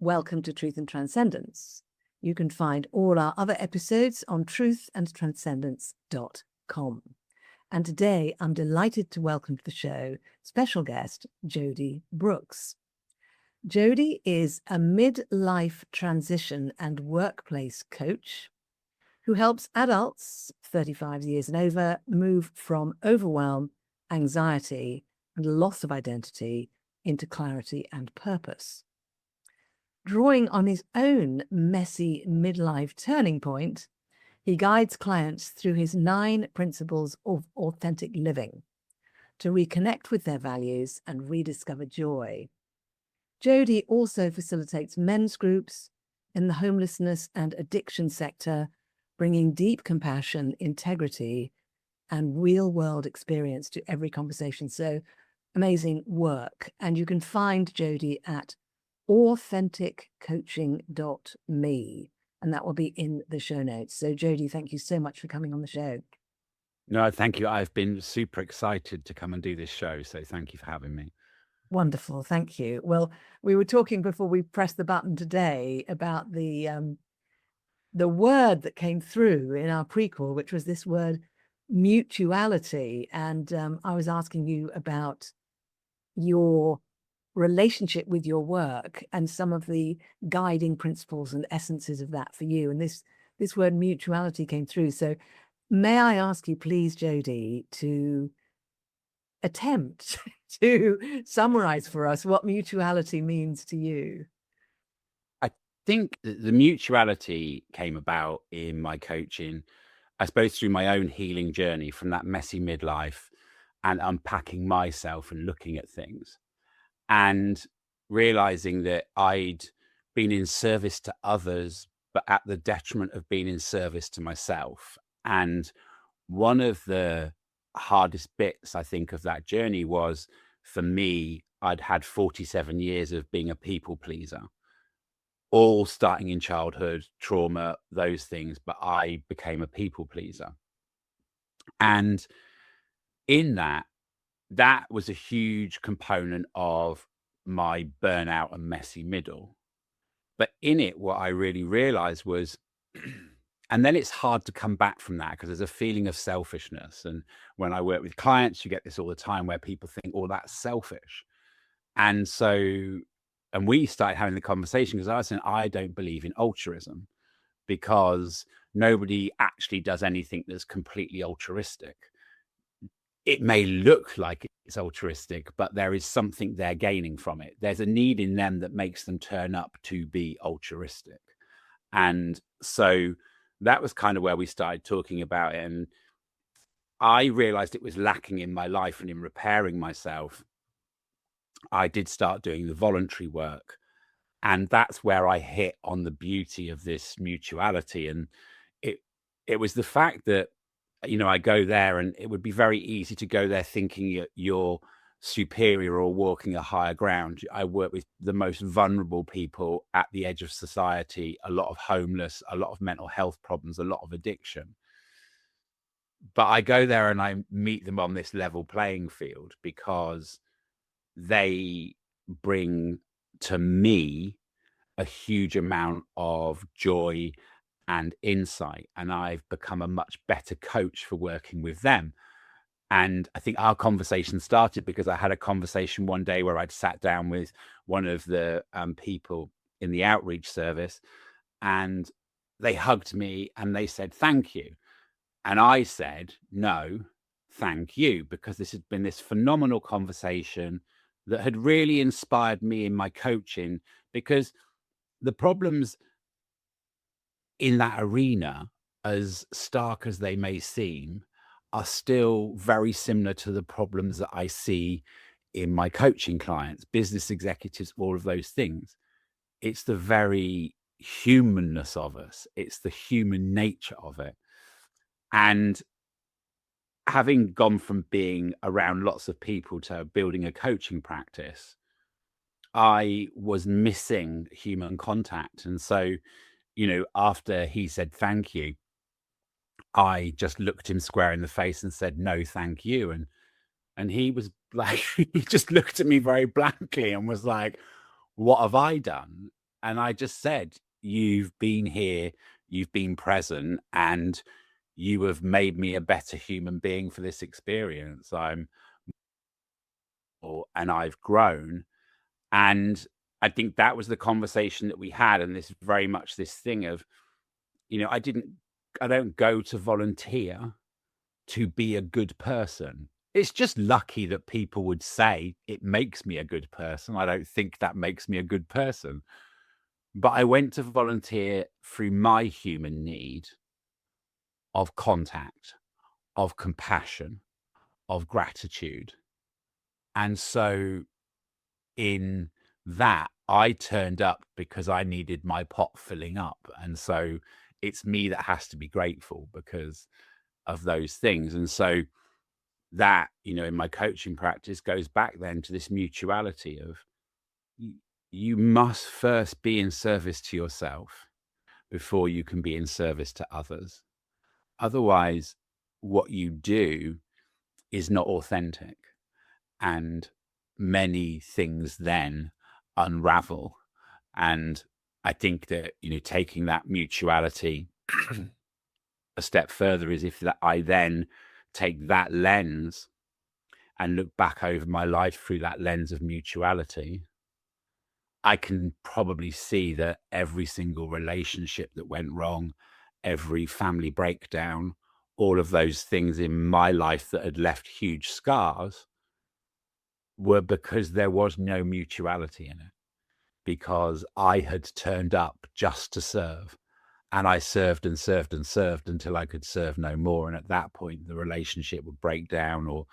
Welcome to Truth and Transcendence. You can find all our other episodes on truthandtranscendence.com. And today I'm delighted to welcome to the show special guest Jody Brooks. Jody is a midlife transition and workplace coach who helps adults 35 years and over move from overwhelm, anxiety, and loss of identity into clarity and purpose. Drawing on his own messy midlife turning point, he guides clients through his 9 principles of authentic living to reconnect with their values and rediscover joy. Jody also facilitates men's groups in the homelessness and addiction sector, bringing deep compassion, integrity, and real-world experience to every conversation. So amazing work. And you can find Jody at authenticcoaching.me, and that will be in the show notes. So Jody, thank you so much for coming on the show. No, thank you. I've been super excited to come and do this show, so thank you for having me. Wonderful, thank you. Well, we were talking before we pressed the button today about the word that came through in our prequel, which was this word mutuality. And I was asking you about your relationship with your work and some of the guiding principles and essences of that for you. And this word mutuality came through. So may I ask you, please, Jody, to attempt to summarize for us what mutuality means to you? I think that the mutuality came about in my coaching, I suppose, through my own healing journey from that messy midlife and unpacking myself and looking at things and realizing that I'd been in service to others, but at the detriment of being in service to myself. And one of the hardest bits, I think, of that journey was, for me, I'd had 47 years of being a people pleaser, all starting in childhood, trauma, those things, but I became a people pleaser. And in that was a huge component of my burnout and messy middle. But in it, what I really realized was, and then it's hard to come back from that because there's a feeling of selfishness. And when I work with clients, you get this all the time where people think, oh, that's selfish. And so, and we started having the conversation because I was saying, I don't believe in altruism because nobody actually does anything that's completely altruistic. It may look like it's altruistic, but there is something they're gaining from it. There's a need in them that makes them turn up to be altruistic. And so that was kind of where we started talking about it. And I realized it was lacking in my life, and in repairing myself, I did start doing the voluntary work. And that's where I hit on the beauty of this mutuality. And it was the fact that, you know, I go there and it would be very easy to go there thinking you're superior or walking a higher ground. I work with the most vulnerable people at the edge of society, a lot of homeless, a lot of mental health problems, a lot of addiction. But I go there and I meet them on this level playing field because they bring to me a huge amount of joy and insight, and I've become a much better coach for working with them. And I think our conversation started because I had a conversation one day where I'd sat down with one of the people in the outreach service, and they hugged me and they said, thank you. And I said, no, thank you, because this had been this phenomenal conversation that had really inspired me in my coaching, because the problems in that arena, as stark as they may seem, are still very similar to the problems that I see in my coaching clients, business executives, all of those things. It's the very humanness of us. It's the human nature of it. And having gone from being around lots of people to building a coaching practice, I was missing human contact. And so, you know, after he said thank you, I just looked him square in the face and said, no, thank you. And he was like, he just looked at me very blankly and was like, what have I done? And I just said, you've been here, you've been present, and you have made me a better human being for this experience. And I've grown. And I think that was the conversation that we had. And this very much this thing of, I don't go to volunteer to be a good person. It's just lucky that people would say it makes me a good person. I don't think that makes me a good person. But I went to volunteer through my human need of contact, of compassion, of gratitude. And so in that, I turned up because I needed my pot filling up. And so it's me that has to be grateful because of those things. And so that, in my coaching practice goes back then to this mutuality of you must first be in service to yourself before you can be in service to others. Otherwise, what you do is not authentic. And many things then unravel. And I think that, taking that mutuality a step further is if that I then take that lens and look back over my life through that lens of mutuality, I can probably see that every single relationship that went wrong, every family breakdown, all of those things in my life that had left huge scars were because there was no mutuality in it, because I had turned up just to serve. And I served and served and served until I could serve no more. And at that point, the relationship would break down, or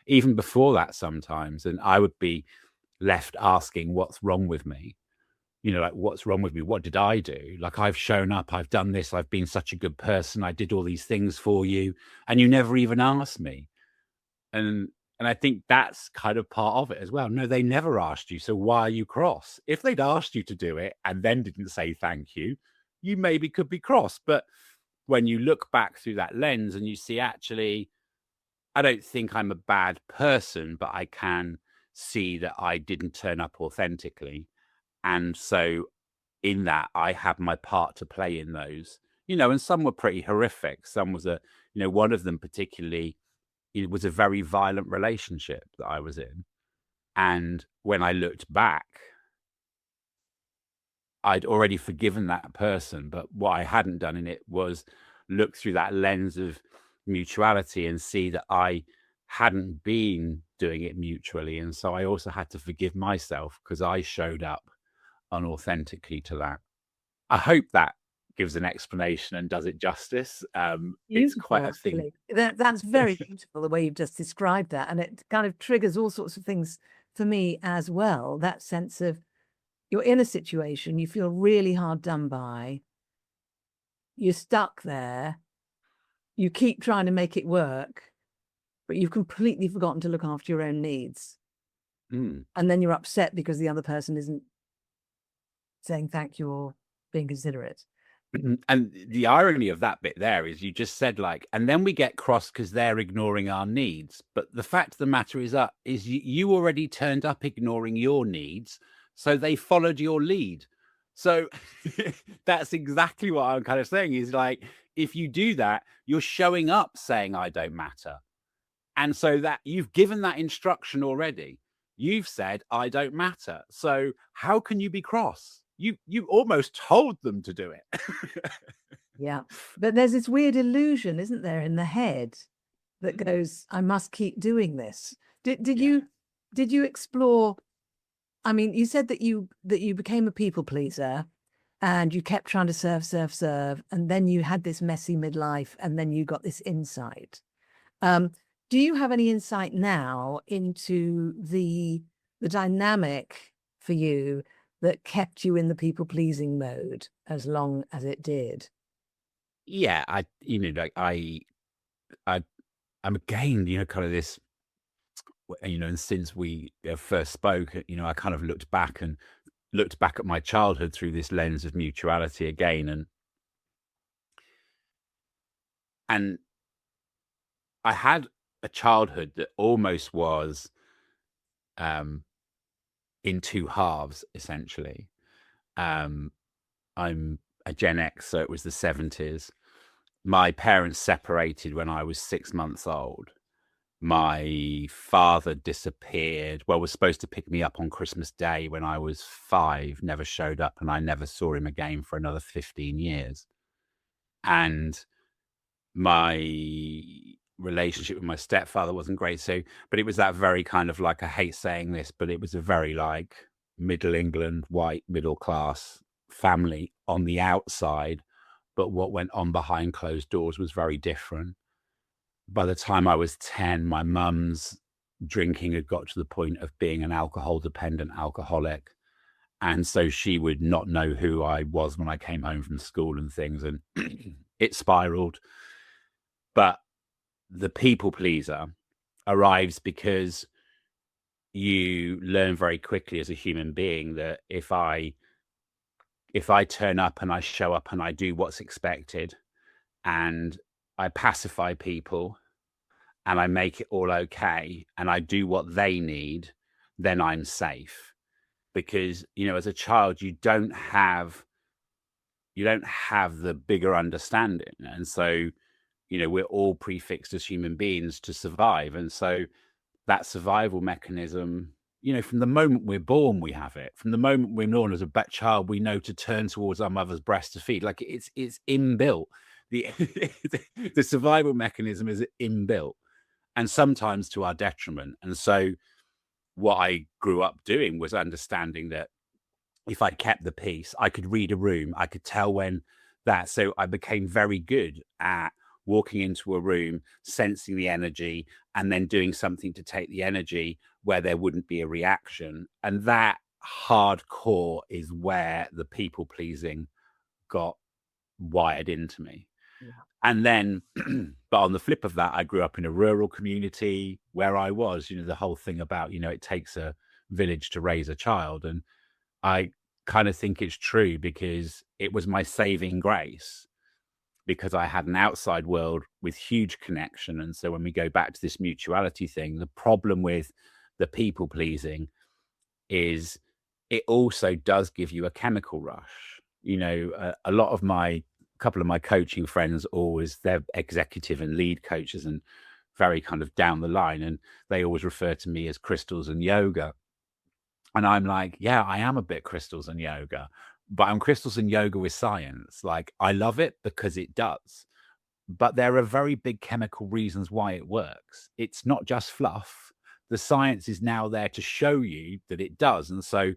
even before that sometimes. And I would be left asking, what's wrong with me? Like, what's wrong with me? What did I do? Like, I've shown up, I've done this, I've been such a good person, I did all these things for you, and you never even asked me. And I think that's kind of part of it as well. No, they never asked you, so why are you cross? If they'd asked you to do it and then didn't say thank you, you maybe could be cross. But when you look back through that lens and you see, actually, I don't think I'm a bad person, but I can see that I didn't turn up authentically. And so in that, I had my part to play in those, and some were pretty horrific. Some was one of them particularly, it was a very violent relationship that I was in. And when I looked back, I'd already forgiven that person. But what I hadn't done in it was look through that lens of mutuality and see that I hadn't been doing it mutually. And so I also had to forgive myself because I showed up unauthentically to that. I hope that gives an explanation and does it justice. It's quite Beautiful, a thing. actually. That's very beautiful, the way you've just described that. And it kind of triggers all sorts of things for me as well. That sense of you're in a situation, you feel really hard done by, you're stuck there, you keep trying to make it work, but you've completely forgotten to look after your own needs. Mm. And then you're upset because the other person isn't saying thank you or being considerate. And the irony of that bit there is you just said, like, and then we get cross because they're ignoring our needs. But the fact of the matter is you already turned up ignoring your needs, so they followed your lead. So that's exactly what I'm kind of saying is, like, if you do that, you're showing up saying I don't matter. And so that you've given that instruction already. You've said I don't matter. So how can you be cross? You almost told them to do it. Yeah. But there's this weird illusion, isn't there, in the head that goes, I must keep doing this. Did Yeah. you explore? I mean, you said that you became a people pleaser and you kept trying to serve, and then you had this messy midlife, and then you got this insight. Do you have any insight now into the dynamic for you that kept you in the people pleasing mode as long as it did? Yeah, like I I'm again, kind of this, and since we first spoke, I kind of looked back at my childhood through this lens of mutuality again, and I had a childhood that almost was in two halves, essentially. Um, I'm a Gen X, so it was the 70s. My parents separated when I was 6 months old. My father disappeared. Well, was supposed to pick me up on Christmas Day when I was 5, never showed up, and I never saw him again for another 15 years. And my relationship with my stepfather wasn't great. So, but it was that very kind of like, I hate saying this, but it was a very like middle England, white, middle class family on the outside. But what went on behind closed doors was very different. By the time I was 10, my mum's drinking had got to the point of being an alcohol dependent alcoholic. And so she would not know who I was when I came home from school and things. And it spiraled. But the people pleaser arrives because you learn very quickly as a human being that if I turn up and I show up and I do what's expected and I pacify people and I make it all okay and I do what they need, then I'm safe. Because, as a child, you don't have the bigger understanding. And so, we're all prefixed as human beings to survive. And so that survival mechanism, from the moment we're born, we have it. From the moment we're born as a child, we know to turn towards our mother's breast to feed. Like it's inbuilt. The the survival mechanism is inbuilt, and sometimes to our detriment. And so what I grew up doing was understanding that if I kept the peace, I could read a room. I could tell when that. So I became very good at walking into a room, sensing the energy, and then doing something to take the energy where there wouldn't be a reaction. And that hardcore is where the people pleasing got wired into me. Yeah. And then, but on the flip of that, I grew up in a rural community where I was, the whole thing about, it takes a village to raise a child. And I kind of think it's true because it was my saving grace, because I had an outside world with huge connection. And so when we go back to this mutuality thing, the problem with the people pleasing is it also does give you a chemical rush. A couple of my coaching friends, always, they're executive and lead coaches and very kind of down the line. And they always refer to me as crystals and yoga. And I'm like, yeah, I am a bit crystals and yoga, but I'm crystals and yoga with science. Like, I love it because it does. But there are very big chemical reasons why it works. It's not just fluff. The science is now there to show you that it does. And so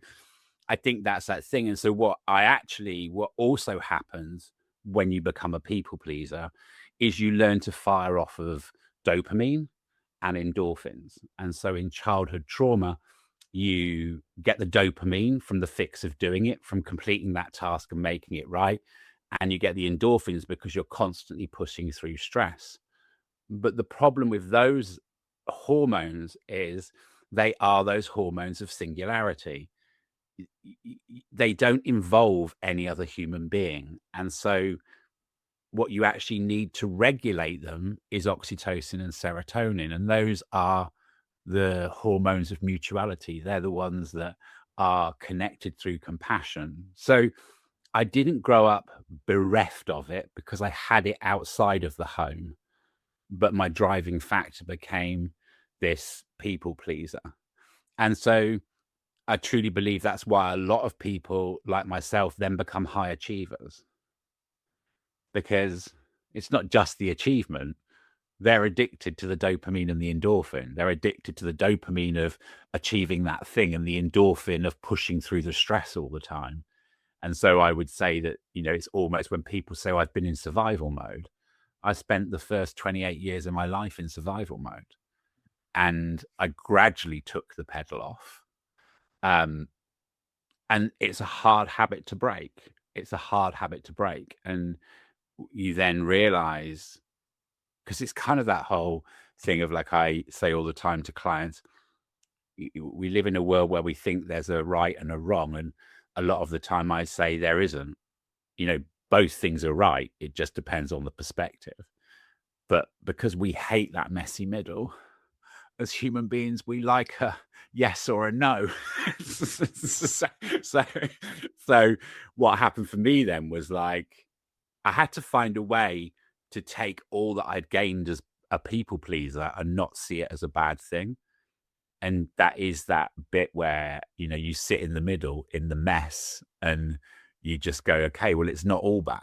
I think that's that thing. And so what also happens when you become a people pleaser is you learn to fire off of dopamine and endorphins. And so in childhood trauma, you get the dopamine from the fix of doing it, from completing that task and making it right. And you get the endorphins because you're constantly pushing through stress. But the problem with those hormones is they are those hormones of singularity. They don't involve any other human being. And so what you actually need to regulate them is oxytocin and serotonin. And those are the hormones of mutuality. They're the ones that are connected through compassion. So I didn't grow up bereft of it because I had it outside of the home. But my driving factor became this people pleaser. And so I truly believe that's why a lot of people like myself then become high achievers, because it's not just the achievement. They're addicted to the dopamine and the endorphin. They're addicted to the dopamine of achieving that thing and the endorphin of pushing through the stress all the time. And so I would say that, it's almost when people say, I've been in survival mode, I spent the first 28 years of my life in survival mode. And I gradually took the pedal off. And it's a hard habit to break. It's a hard habit to break. And you then realize, because it's kind of that whole thing of, like I say all the time to clients, we live in a world where we think there's a right and a wrong. And a lot of the time I say there isn't. Both things are right. It just depends on the perspective. But because we hate that messy middle, as human beings, we like a yes or a no. so, so, so what happened for me then was like, I had to find a way to take all that I'd gained as a people pleaser and not see it as a bad thing. And that is that bit where, you know, you sit in the middle in the mess and you just go, okay, well, it's not all bad.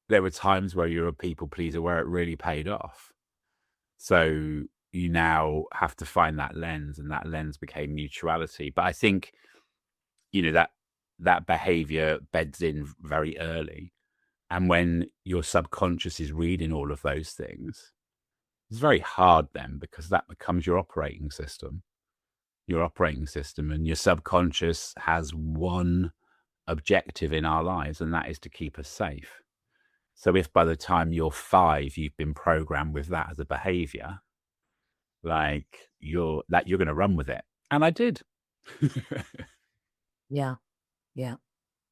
There were times where you're a people pleaser where it really paid off. So you now have to find that lens, and that lens became mutuality. But I think, you know, that behavior beds in very early. And when your subconscious is reading all of those things, it's very hard then, because that becomes your operating system. Your operating system and your subconscious has one objective in our lives, and that is to keep us safe. So if by the time you're 5, you've been programmed with that as a behavior, like you're going to run with it. And I did. Yeah. Yeah.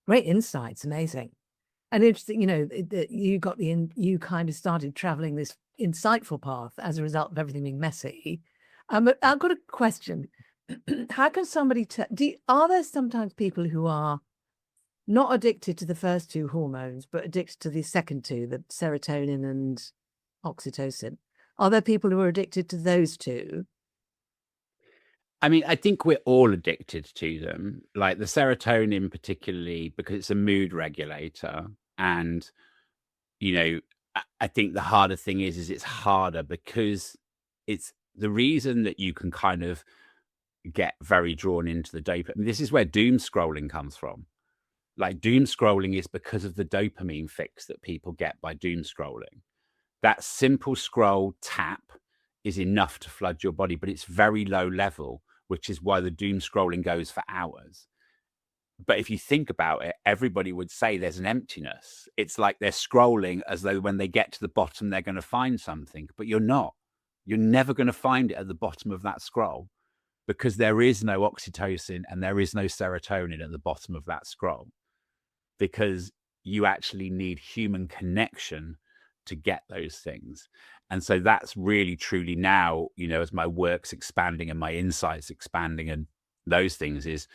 Great insights. Amazing. And interesting, you know, that you kind of started traveling this insightful path as a result of everything being messy. But I've got a question. How can somebody are there sometimes people who are not addicted to the first 2 hormones, but addicted to the second 2, the serotonin and oxytocin? Are there people who are addicted to those 2? I mean, I think we're all addicted to them, like the serotonin, particularly because it's a mood regulator. And, you know, I think the harder thing is it's harder because it's the reason that you can kind of get very drawn into the dopamine. This is where doom scrolling comes from. Like, doom scrolling is because of the dopamine fix that people get by doom scrolling. That simple scroll tap is enough to flood your body, but it's very low level, which is why the doom scrolling goes for hours. But if you think about it, everybody would say there's an emptiness. It's like they're scrolling as though when they get to the bottom, they're going to find something, but you're not. You're never going to find it at the bottom of that scroll, because there is no oxytocin and there is no serotonin at the bottom of that scroll, because you actually need human connection to get those things. And so that's really truly now, you know, as my work's expanding and my insights expanding and those things is,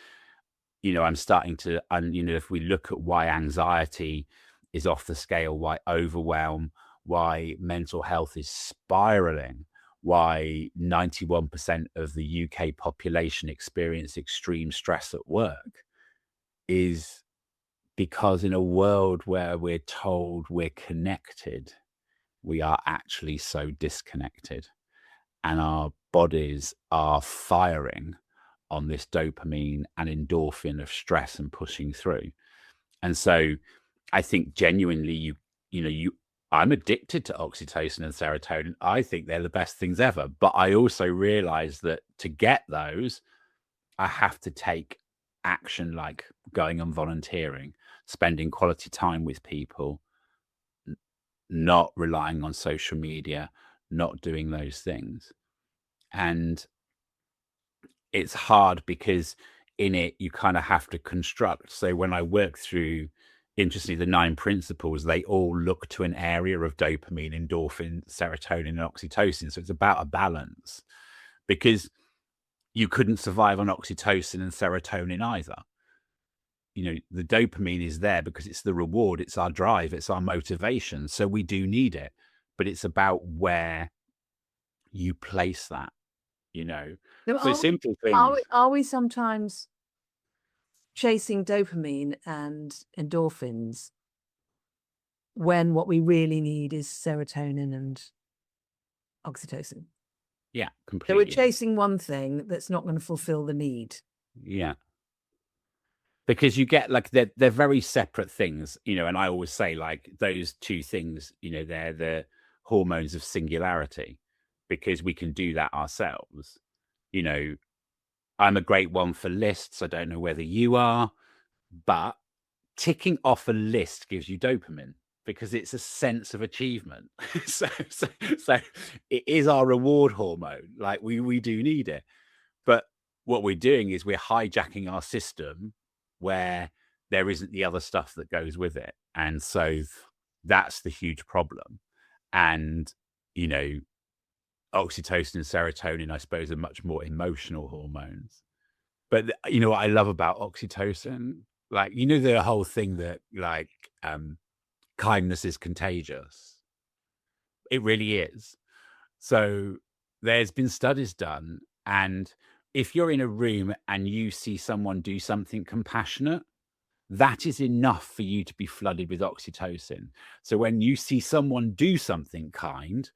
you know, I'm starting to, and, you know, if we look at why anxiety is off the scale, why overwhelm, why mental health is spiraling, why 91% of the UK population experience extreme stress at work, is because in a world where we're told we're connected, we are actually so disconnected, and our bodies are firing on this dopamine and endorphin of stress and pushing through. And so I think genuinely I'm addicted to oxytocin and serotonin. I think they're the best things ever. But I also realize that to get those, I have to take action, like going and volunteering, spending quality time with people, not relying on social media, not doing those things. And it's hard because in it, you kind of have to construct. So when I work through, interestingly, the 9 principles, they all look to an area of dopamine, endorphin, serotonin, and oxytocin. So it's about a balance, because you couldn't survive on oxytocin and serotonin either. You know, the dopamine is there because it's the reward, it's our drive, it's our motivation. So we do need it, but it's about where you place that, you know. So So simple are things. we sometimes chasing dopamine and endorphins when what we really need is serotonin and oxytocin? Yeah, So we're completely. chasing one thing that's not going to fulfill the need. Yeah. Because you get like they're very separate things, you know, and I always say like those 2 things, you know, they're the hormones of singularity, because we can do that ourselves. You know, I'm a great one for lists. I don't know whether you are, but ticking off a list gives you dopamine because it's a sense of achievement. So it is our reward hormone. Like we do need it. But what we're doing is we're hijacking our system where there isn't the other stuff that goes with it. And so that's the huge problem. And, you know, oxytocin and serotonin, I suppose, are much more emotional hormones. But you know what I love about oxytocin? Like, you know, the whole thing that like kindness is contagious. It really is. So there's been studies done, and if you're in a room and you see someone do something compassionate, that is enough for you to be flooded with oxytocin. So when you see someone do something kind,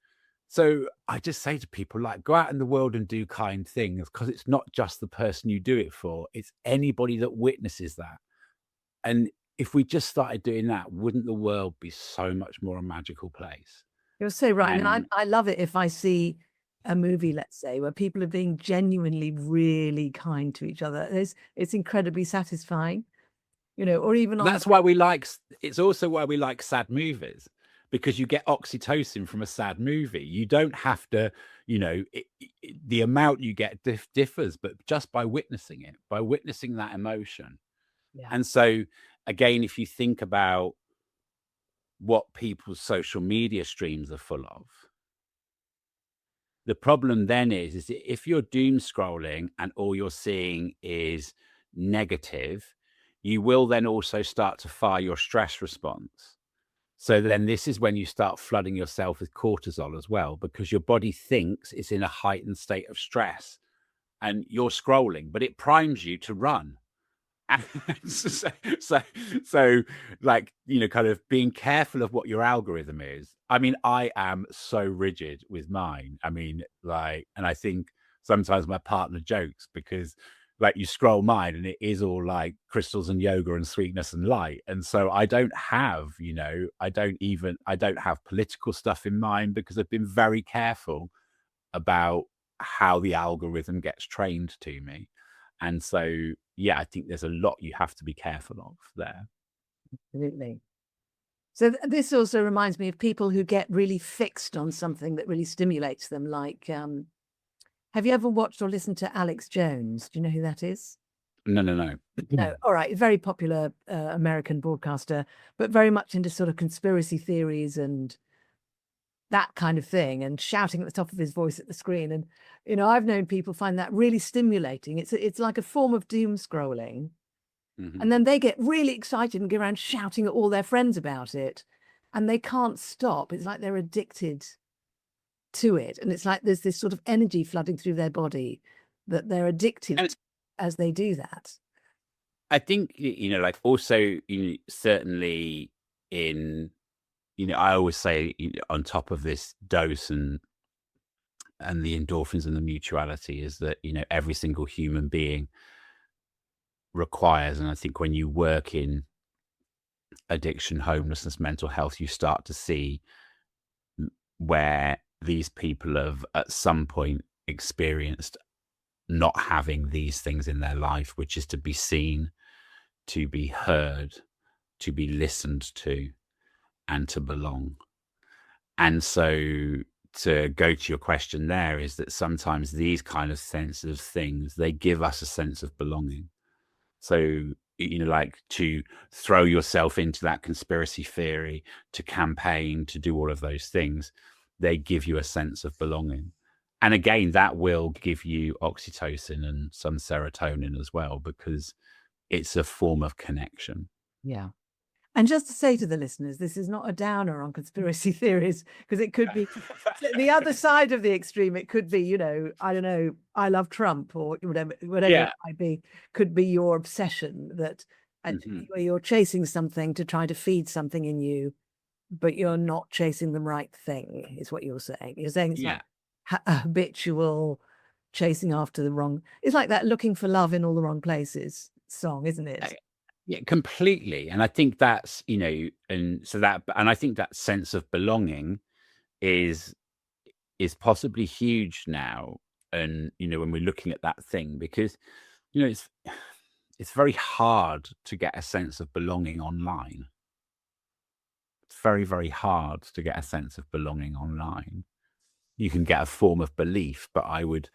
so I just say to people, like, go out in the world and do kind things, because it's not just the person you do it for, it's anybody that witnesses that. And if we just started doing that, wouldn't the world be so much more a magical place? You're so right. I mean, And I love it if I see a movie, let's say, where people are being genuinely really kind to each other. It's incredibly satisfying, you know, or even on a that's why we like it's also why we like sad movies, because you get oxytocin from a sad movie. You don't have to, you know, the amount you get differs, but just by witnessing it, by witnessing that emotion. yeah. And so, again, if you think about what people's social media streams are full of, the problem then is that if you're doom scrolling and all you're seeing is negative, you will then also start to fire your stress response. So then this is when you start flooding yourself with cortisol as well, because your body thinks it's in a heightened state of stress and you're scrolling, but it primes you to run. And so, so, so, like, you know, kind of being careful of what your algorithm is. I mean, I am so rigid with mine. I mean, like, and I think sometimes my partner jokes because, like, you scroll mine and it is all like crystals and yoga and sweetness and light. And so I don't have, you know, I don't have political stuff in mine because I've been very careful about how the algorithm gets trained to me. And so, yeah, I think there's a lot you have to be careful of there. Absolutely. So this also reminds me of people who get really fixed on something that really stimulates them. Like, have you ever watched or listened to Alex Jones? Do you know who that is? No, no, no. No. All right. Very popular American broadcaster, but very much into sort of conspiracy theories and that kind of thing, and shouting at the top of his voice at the screen. And, you know, I've known people find that really stimulating. It's like a form of doom scrolling. Mhm. And then they get really excited and go around shouting at all their friends about it. And they can't stop. It's like they're addicted to it. And it's like there's this sort of energy flooding through their body that they're addicted And to as they do that. I think, you know, like also, you know, certainly in, you know, I always say, you know, on top of this dose and the endorphins and the mutuality is that, you know, every single human being requires, and I think when you work in addiction, homelessness, mental health, you start to see where these people have at some point experienced not having these things in their life, which is to be seen, to be heard, to be listened to, and to belong. And so, to go to your question there, is that sometimes these kind of sensitive things, they give us a sense of belonging. So, you know, like to throw yourself into that conspiracy theory, to campaign, to do all of those things, they give you a sense of belonging. And again, that will give you oxytocin and some serotonin as well, because it's a form of connection. Yeah. And just to say to the listeners, this is not a downer on conspiracy theories, because it could be the other side of the extreme. It could be, you know, I don't know, I love Trump or whatever it Yeah. might be, could be your obsession that Mhm. where you're chasing something to try to feed something in you, but you're not chasing the right thing, is what you're saying. You're saying it's like Yeah. a habitual chasing after the wrong. It's like that looking for love in all the wrong places song, isn't it? I Yeah, completely. And I think that's, you know, and so that, and I think that sense of belonging is possibly huge now. And, you know, when we're looking at that thing, because, you know, it's very hard to get a sense of belonging online. It's very, very hard to get a sense of belonging online. You can get a form of belief, but I would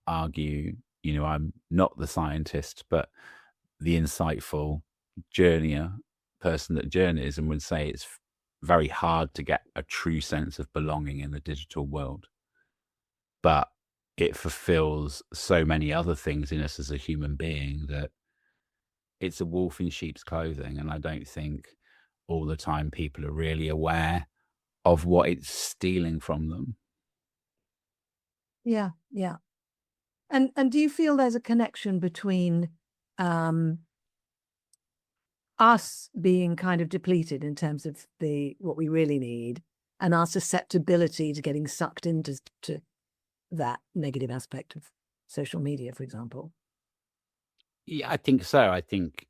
argue, you know, I'm not the scientist, but the insightful journeyer person that journeys, and would say it's very hard to get a true sense of belonging in the digital world. but it fulfills so many other things in us as a human being that it's a wolf in sheep's clothing. And I don't think all the time people are really aware of what it's stealing from them. Yeah, yeah. And do you feel there's a connection between us being kind of depleted in terms of what we really need, and our susceptibility to getting sucked into that negative aspect of social media, for example? Yeah, I think so. I think,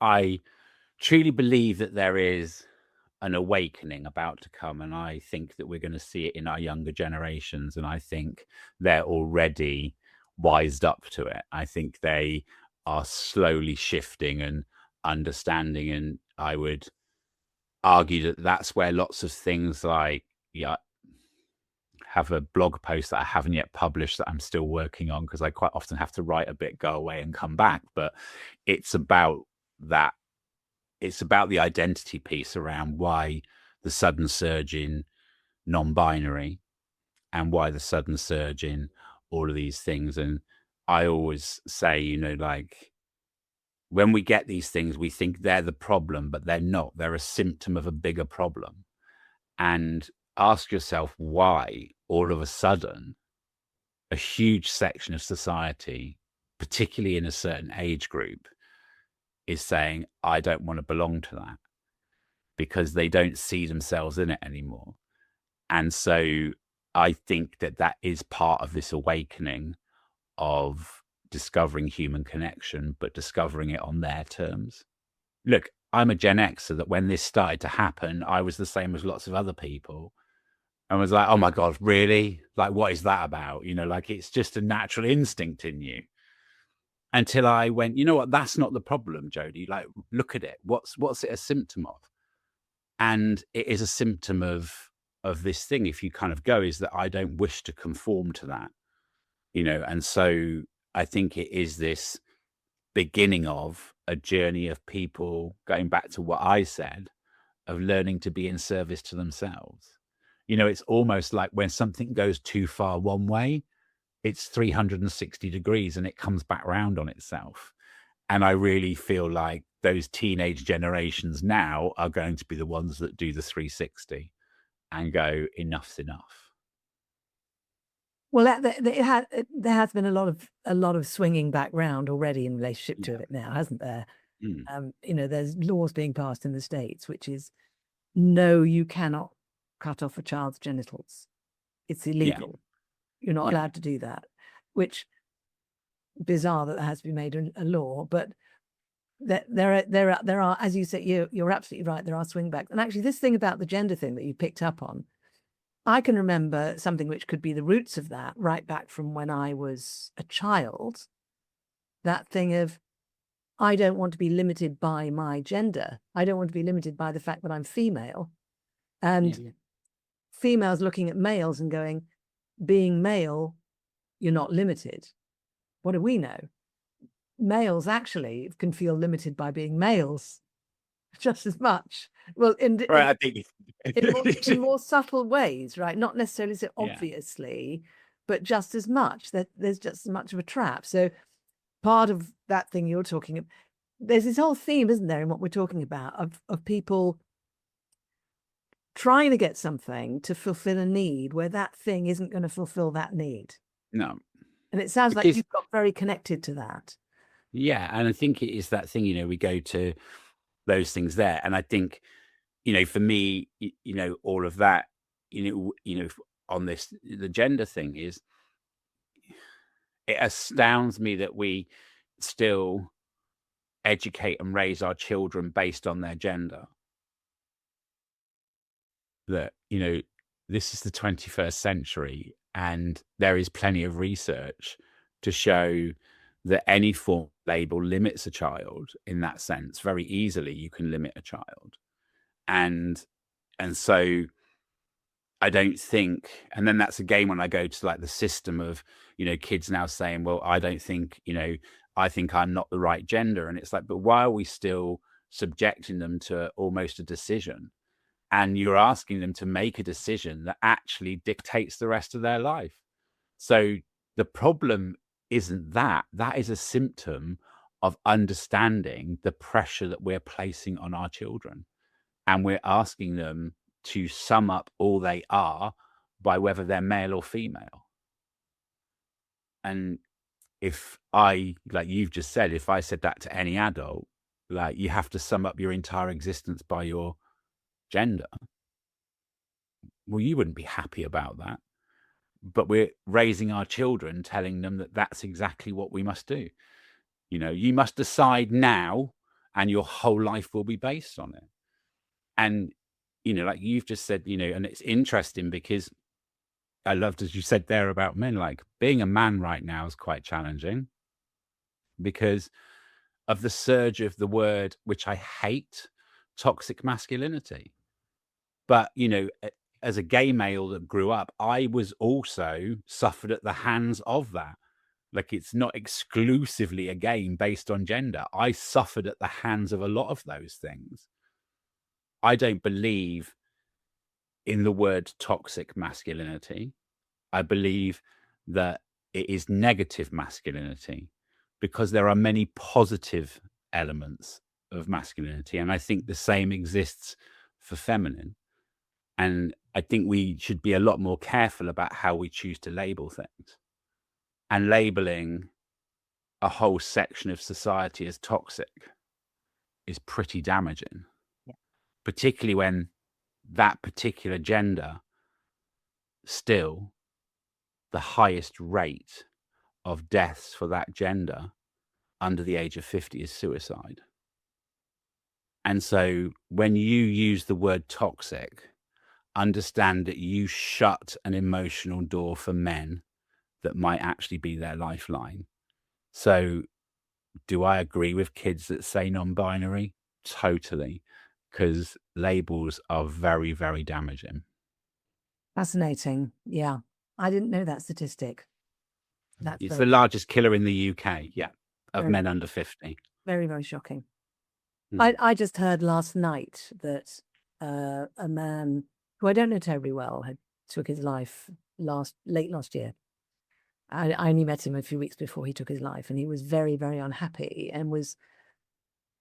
I truly believe that there is an awakening about to come. And I think that we're going to see it in our younger generations. And I think they're already wised up to it. I think they are slowly shifting and understanding. And I would argue that that's where lots of things like, yeah, have a blog post that I haven't yet published that I'm still working on, because I quite often have to write a bit, go away and come back. But it's about that. It's about the identity piece around why the sudden surge in non-binary and why the sudden surge in all of these things. And I always say, like, when we get these things, we think they're the problem, but they're not. They're a symptom of a bigger problem. And ask yourself why all of a sudden a huge section of society, particularly in a certain age group, is saying, I don't want to belong to that, because they don't see themselves in it anymore. And so I think that that is part of this awakening of discovering human connection, but discovering it on their terms. Look, I'm a Gen X, so that when this started to happen, I was the same as lots of other people. And was like, oh my God, really? Like, what is that about? Like, it's just a natural instinct in you. Until I went, you know what? That's not the problem, Jody. Like, look at it. What's it a symptom of? And it is a symptom of this thing. If you kind of go, is that I don't wish to conform to that, And so I think it is this beginning of a journey of people going back to what I said, of learning to be in service to themselves. It's almost like when something goes too far one way, it's 360 degrees and it comes back round on itself. And I really feel like those teenage generations now are going to be the ones that do the 360 and go, enough's enough. Well, there has been a lot of swinging back round already in relationship to it now, hasn't there? There's laws being passed in the States, which is, no, you cannot cut off a child's genitals. It's illegal. You're not allowed to do that, which bizarre that has been made a law, but there are, as you say, you're absolutely right. There are swingbacks. And actually this thing about the gender thing that you picked up on, I can remember something which could be the roots of that right back from when I was a child. That thing of, I don't want to be limited by my gender. I don't want to be limited by the fact that I'm female. And females looking at males and going, being male, you're not limited. What do we know? Males actually can feel limited by being males just as much. Well, I think in more subtle ways, right? Not necessarily so obviously, but just as much. There's just as much of a trap. So part of that thing you're talking about, there's this whole theme, isn't there, in what we're talking about, of people trying to get something to fulfill a need where that thing isn't going to fulfill that need. No. And it sounds like you've got very connected to that. Yeah. And I think it is that thing, we go to those things there. And I think, for me, all of that, on this, the gender thing is, it astounds me that we still educate and raise our children based on their gender. That, this is the 21st century, and there is plenty of research to show that any form of label limits a child in that sense. Very easily you can limit a child. And so I don't think, and then that's again when I go to like the system of, kids now saying, well, I don't think, I think I'm not the right gender. And it's like, but why are we still subjecting them to almost a decision? and you're asking them to make a decision that actually dictates the rest of their life. So the problem isn't that. That is a symptom of understanding the pressure that we're placing on our children. And we're asking them to sum up all they are by whether they're male or female. And if I, like you've just said, if I said that to any adult, like, you have to sum up your entire existence by your gender, well, you wouldn't be happy about that. But we're raising our children, telling them that that's exactly what we must do. You know, you must decide now, and your whole life will be based on it. And, you know, like you've just said, you know, and it's interesting because I loved, as you said there about men, like being a man right now is quite challenging because of the surge of the word, which I hate, toxic masculinity. But, you know, as a gay male that grew up, I was also suffered at the hands of that. Like, it's not exclusively a game based on gender. I suffered at the hands of a lot of those things. I don't believe in the word toxic masculinity. I believe that it is negative masculinity because there are many positive elements of masculinity. And I think the same exists for feminine. And I think we should be a lot more careful about how we choose to label things. And labeling a whole section of society as toxic is pretty damaging, particularly when that particular gender still the highest rate of deaths for that gender under the age of 50 is suicide. And so when you use the word toxic, understand that you shut an emotional door for men that might actually be their lifeline. So do I agree with kids that say non-binary? Totally, because labels are very, very damaging. Fascinating. Yeah. I didn't know that statistic. That's It's very, the largest killer in the UK, of very, men under 50. very, very shocking. Mm. I just heard last night that a man who I don't know terribly well had took his life late last year. I only met him a few weeks before he took his life, and he was very, very unhappy and was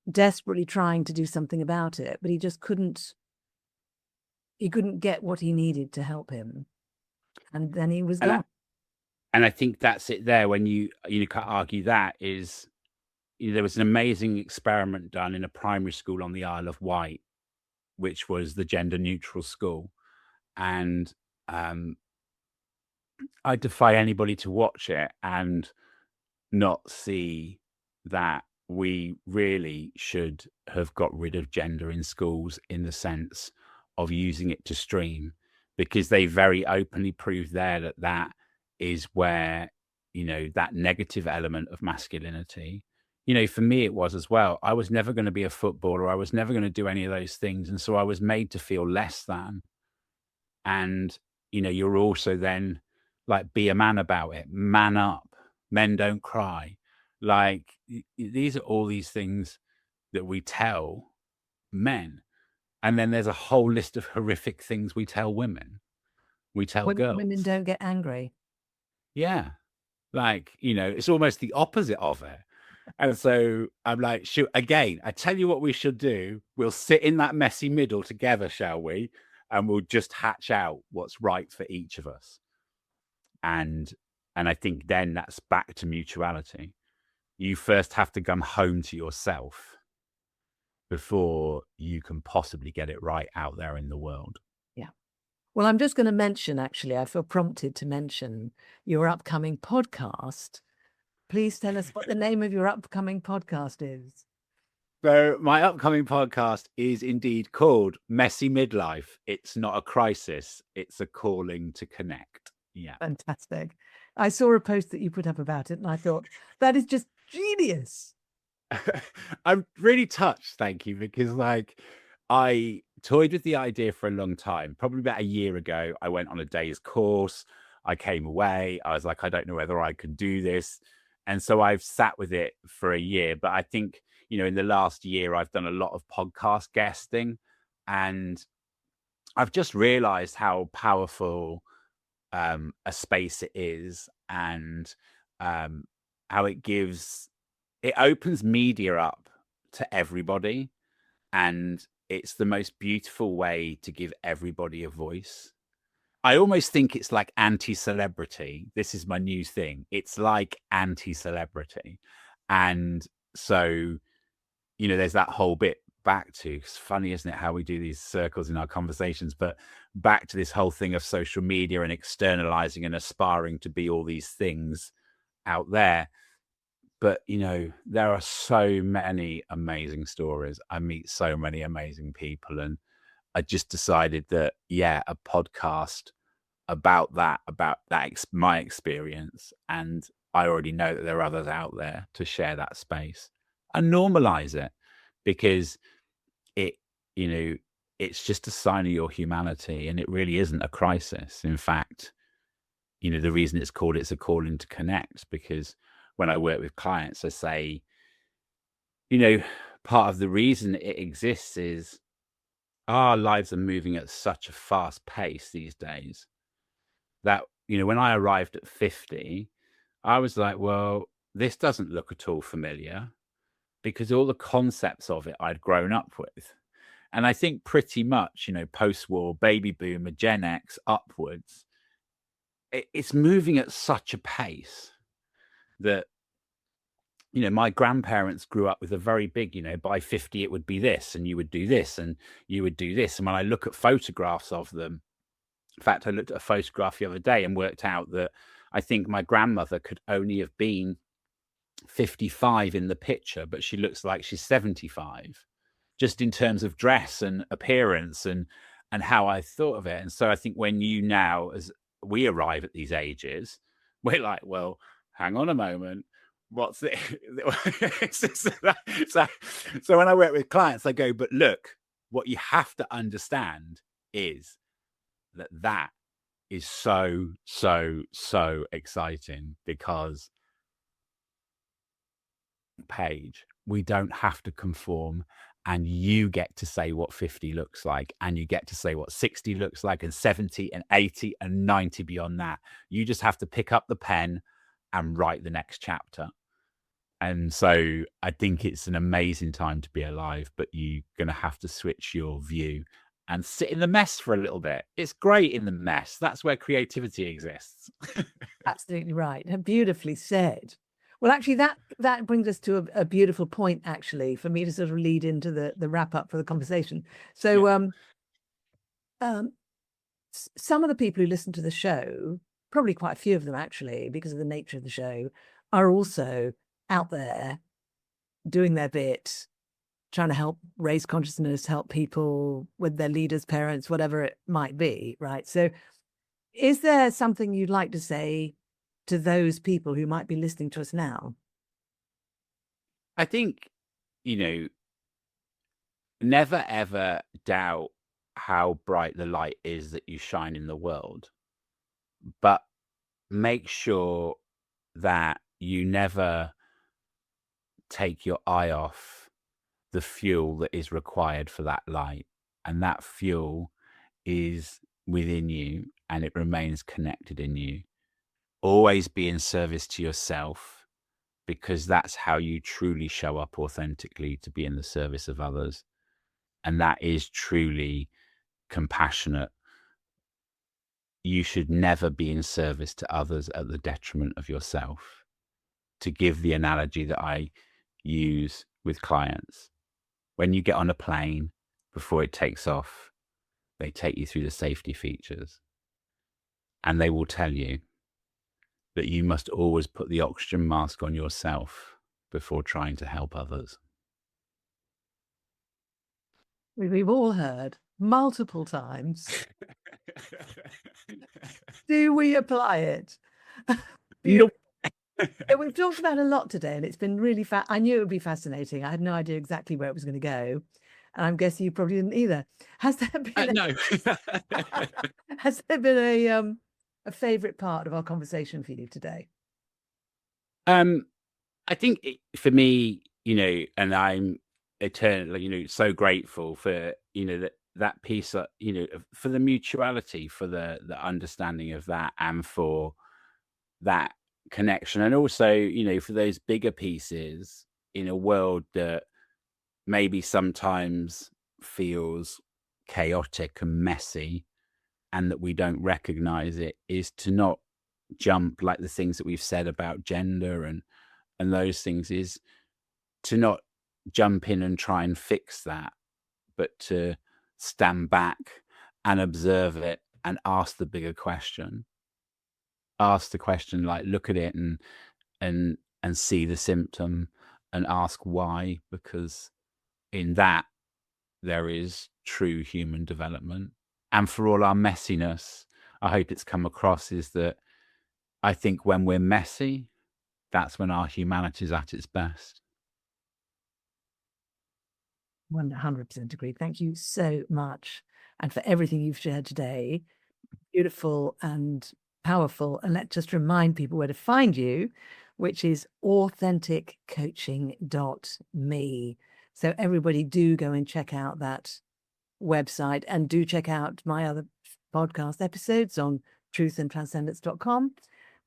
desperately trying to do something about it, but he just couldn't. He couldn't get what he needed to help him, and then he was And gone. I think that's it there. When you can't argue that is, there was an amazing experiment done in a primary school on the Isle of Wight, which was the gender neutral school. And I defy anybody to watch it and not see that we really should have got rid of gender in schools in the sense of using it to stream, because they very openly proved there that that is where, that negative element of masculinity, for me, it was as well. I was never going to be a footballer. I was never going to do any of those things. And so I was made to feel less than. And, you're also then like, be a man about it, man up, men don't cry. Like, these are all these things that we tell men. And then there's a whole list of horrific things we tell women. We tell girls. Women don't get angry. Yeah. Like, it's almost the opposite of it. And so I'm like, shoot, again, I tell you what we should do. We'll sit in that messy middle together, shall we? And we'll just hatch out what's right for each of us. And I think then that's back to mutuality. You first have to come home to yourself before you can possibly get it right out there in the world. Yeah. Well, I'm just going to mention, actually, I feel prompted to mention your upcoming podcast. Please tell us what the name of your upcoming podcast is. So my upcoming podcast is indeed called Messy Midlife. It's not a crisis. It's a calling to connect. Yeah. Fantastic. I saw a post that you put up about it and I thought, that is just genius. I'm really touched, thank you, because I toyed with the idea for a long time. Probably about a year ago, I went on a day's course. I came away. I was like, I don't know whether I could do this. And so I've sat with it for a year. But I think, in the last year, I've done a lot of podcast guesting. And I've just realized how powerful a space it is, and um, how it opens media up to everybody, and it's the most beautiful way to give everybody a voice. I almost think it's like anti-celebrity. This is my new thing. It's like anti-celebrity. And so, there's that whole bit back to, it's funny, isn't it, how we do these circles in our conversations, but back to this whole thing of social media and externalizing and aspiring to be all these things out there. But, there are so many amazing stories. I meet so many amazing people. And I just decided that, yeah, a podcast about that my experience, and I already know that there are others out there, to share that space and normalize it, because it you know it's just a sign of your humanity, and it really isn't a crisis. In fact, the reason it's a calling to connect, because when I work with clients, I say, you know part of the reason it exists is our lives are moving at such a fast pace these days, that, when I arrived at 50, I was like, well, this doesn't look at all familiar, because all the concepts of it I'd grown up with. And I think pretty much, post-war, baby boomer, Gen X upwards, it's moving at such a pace that, my grandparents grew up with a very big, by 50, it would be this, and you would do this, and you would do this. And when I look at photographs of them, in fact, I looked at a photograph the other day and worked out that I think my grandmother could only have been 55 in the picture, but she looks like she's 75, just in terms of dress and appearance, and how I thought of it. And so I think when as we arrive at these ages, we're like, well, hang on a moment. What's it? So when I work with clients, I go, but look, what you have to understand is that is so, so, so exciting, because we don't have to conform, and you get to say what 50 looks like, and you get to say what 60 looks like, and 70 and 80 and 90 beyond that. You just have to pick up the pen and write the next chapter. And so I think it's an amazing time to be alive, but you're going to have to switch your view and sit in the mess for a little bit. It's great in the mess. That's where creativity exists. Absolutely right. Beautifully said. Well, actually, that brings us to a beautiful point, actually, for me to sort of lead into the wrap up for the conversation. So, some of the people who listen to the show, probably quite a few of them actually, because of the nature of the show, are also out there doing their bit, trying to help raise consciousness, help people with their leaders, parents, whatever it might be, right? So is there something you'd like to say to those people who might be listening to us now? I think, never ever doubt how bright the light is that you shine in the world, but make sure that you never take your eye off the fuel that is required for that light. And that fuel is within you, and it remains connected in you. Always be in service to yourself, because that's how you truly show up authentically, to be in the service of others. And that is truly compassionate. You should never be in service to others at the detriment of yourself. To give the analogy that I use with clients, when you get on a plane, before it takes off, they take you through the safety features, and they will tell you that you must always put the oxygen mask on yourself before trying to help others. We've all heard multiple times. Do we apply it? Nope. We've talked about a lot today, and it's been really I knew it would be fascinating. I had no idea exactly where it was going to go, and I'm guessing you probably didn't either. Has there been No. has there been a favorite part of our conversation for you today? I think for me, and I'm eternally, so grateful for, that that piece, for the mutuality, for the understanding of that, and for that connection, and also, for those bigger pieces in a world that maybe sometimes feels chaotic and messy, and that we don't recognize it, is to not jump, like the things that we've said about gender and those things, is to not jump in and try and fix that, but to stand back and observe it and ask the bigger question. Ask the question, like, look at it and see the symptom and ask why, because in that there is true human development. And for all our messiness, I hope it's come across, is that I think when we're messy, that's when our humanity is at its best. 100% agree. Thank you so much. And for everything you've shared today, beautiful and powerful. And let's just remind people where to find you, which is authenticcoaching.me. So everybody do go and check out that website, and do check out my other podcast episodes on truthandtranscendence.com.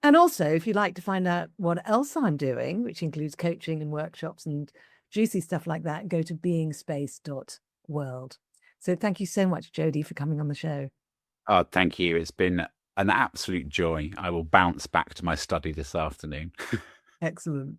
And also, if you'd like to find out what else I'm doing, which includes coaching and workshops and juicy stuff like that, go to beingspace.world. So thank you so much, Jody, for coming on the show. Oh, thank you. It's been an absolute joy. I will bounce back to my study this afternoon. Excellent.